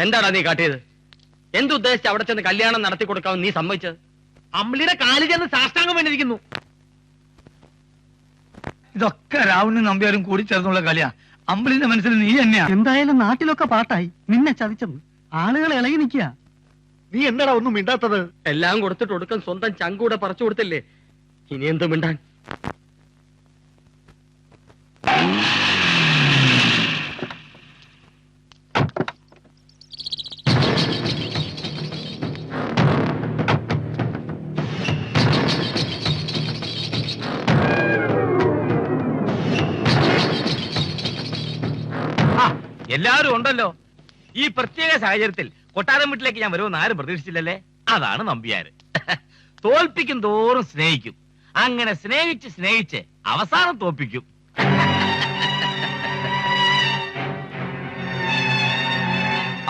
എന്താടാ നീ കാട്ടിയത്? എന്തുദ്ദേശിച്ച് അവിടെ ചെന്ന് കല്യാണം നടത്തി കൊടുക്കാമെന്ന് നീ സമ്മതിച്ചത്? അമ്പിളിയുടെ കാലിൽ ചെന്ന് സാഷ്ടാംഗം വേണ്ടിയിരിക്കുന്നു. ഇതൊക്കെ രാവണനും നമ്പ്യാരും കൂടി ചേർന്നുള്ള കളിയാ. അമ്പിളിന്റെ മനസ്സിൽ നീ തന്നെയാ. എന്തായാലും നാട്ടിലൊക്കെ പാട്ടായി. നിന്നെ ചതിച്ചത് ആളുകൾ ഇളകി നിൽക്കുക. നീ എന്താടാ ഒന്നും മിണ്ടാത്തത്? എല്ലാം കൊടുത്തിട്ട് ഒടുക്കം സ്വന്തം ചങ്കൂടെ പറിച്ചു കൊടുത്തില്ലേ? ഇനി എന്ത് മിണ്ടാൻ? എല്ലാവരും ഉണ്ടല്ലോ. ഈ പ്രത്യേക സാഹചര്യത്തിൽ കൊട്ടാരം വീട്ടിലേക്ക് ഞാൻ വരുമെന്ന് ആരും പ്രതീക്ഷിച്ചില്ലല്ലേ? അതാണ് നമ്പ്യാര്. തോൽപ്പിക്കും തോറും സ്നേഹിക്കും. അങ്ങനെ സ്നേഹിച്ച് സ്നേഹിച്ച് അവസാനം തോൽപ്പിക്കും.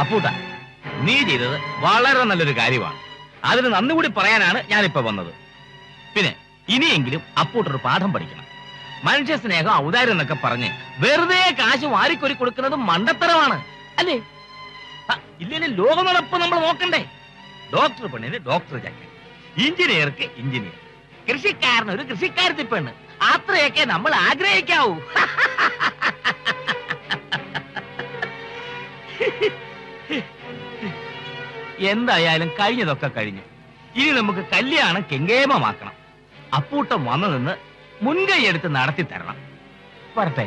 അപ്പൂട്ട, നീ ചെയ്തത് വളരെ നല്ലൊരു കാര്യമാണ്. അതിന് നന്ദി കൂടി പറയാനാണ് ഞാനിപ്പോ വന്നത്. പിന്നെ ഇനിയെങ്കിലും അപ്പൂട്ടൊരു പാഠം പഠിക്കണം. മനുഷ്യ സ്നേഹം ഔദാര്യം എന്നൊക്കെ പറഞ്ഞ് വെറുതെ കാശ് വാരിക്കൊരി കൊടുക്കുന്നത് മണ്ടത്തരമാണ്, അല്ലേ? ഇല്ലെങ്കിൽ ലോക നടപ്പ് നമ്മൾ നോക്കണ്ടേ? ഡോക്ടർ പെണ്ണിന് ഡോക്ടർ ചക്കൻ, എഞ്ചിനീയർക്ക് എഞ്ചിനീയർ, കൃഷിക്കാരന് ഒരു കൃഷിക്കാരത്തി പെണ്ണ്. അത്രയൊക്കെ നമ്മൾ ആഗ്രഹിക്കാവൂ. എന്തായാലും കഴിഞ്ഞതൊക്കെ കഴിഞ്ഞു. ഇനി നമുക്ക് കല്യാണം കെങ്കേമമാക്കണം. അപ്പൂട്ടം വന്നു നിന്ന് മുൻകൈ എടുത്ത് നടത്തി തരണം. വരട്ടെ.